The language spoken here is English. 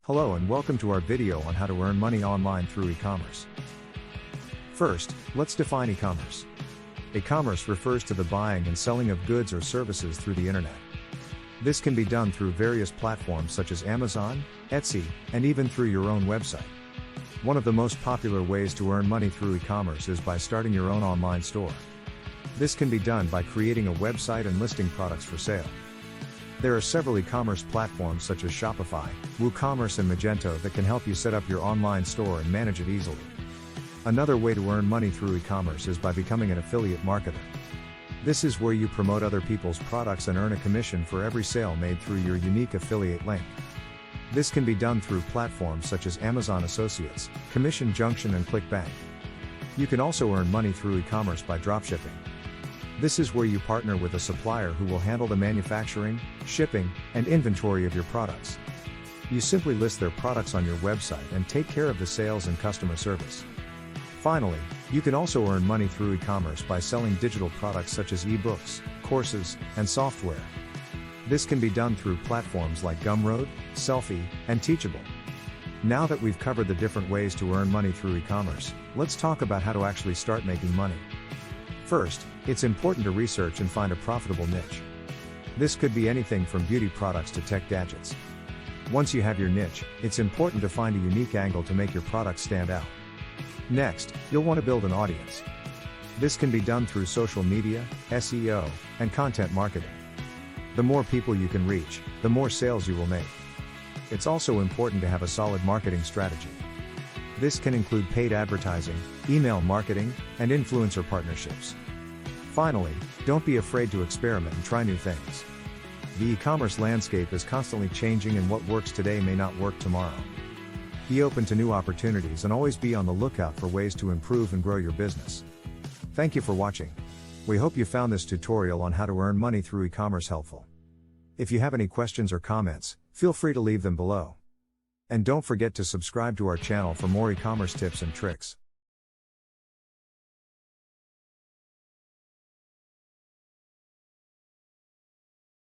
Hello and welcome to our video on how to earn money online through e-commerce. First, let's define e-commerce. E-commerce refers to the buying and selling of goods or services through the internet. This can be done through various platforms such as Amazon, Etsy, and even through your own website. One of the most popular ways to earn money through e-commerce is by starting your own online store. This can be done by creating a website and listing products for sale. There are several e-commerce platforms such as Shopify, WooCommerce and Magento that can help you set up your online store and manage it easily. Another way to earn money through e-commerce is by becoming an affiliate marketer. This is where you promote other people's products and earn a commission for every sale made through your unique affiliate link. This can be done through platforms such as Amazon Associates, Commission Junction and ClickBank. You can also earn money through e-commerce by dropshipping. This is where you partner with a supplier who will handle the manufacturing, shipping, and inventory of your products. You simply list their products on your website and take care of the sales and customer service. Finally, you can also earn money through e-commerce by selling digital products such as e-books, courses, and software. This can be done through platforms like Gumroad, Selfie, and Teachable. Now that we've covered the different ways to earn money through e-commerce, let's talk about how to actually start making money. First, it's important to research and find a profitable niche. This could be anything from beauty products to tech gadgets. Once you have your niche, it's important to find a unique angle to make your product stand out. Next, you'll want to build an audience. This can be done through social media, SEO, and content marketing. The more people you can reach, the more sales you will make. It's also important to have a solid marketing strategy. This can include paid advertising, email marketing, and influencer partnerships. Finally, don't be afraid to experiment and try new things. The e-commerce landscape is constantly changing and what works today may not work tomorrow. Be open to new opportunities and always be on the lookout for ways to improve and grow your business. Thank you for watching. We hope you found this tutorial on how to earn money through e-commerce helpful. If you have any questions or comments, feel free to leave them below. And don't forget to subscribe to our channel for more e-commerce tips and tricks.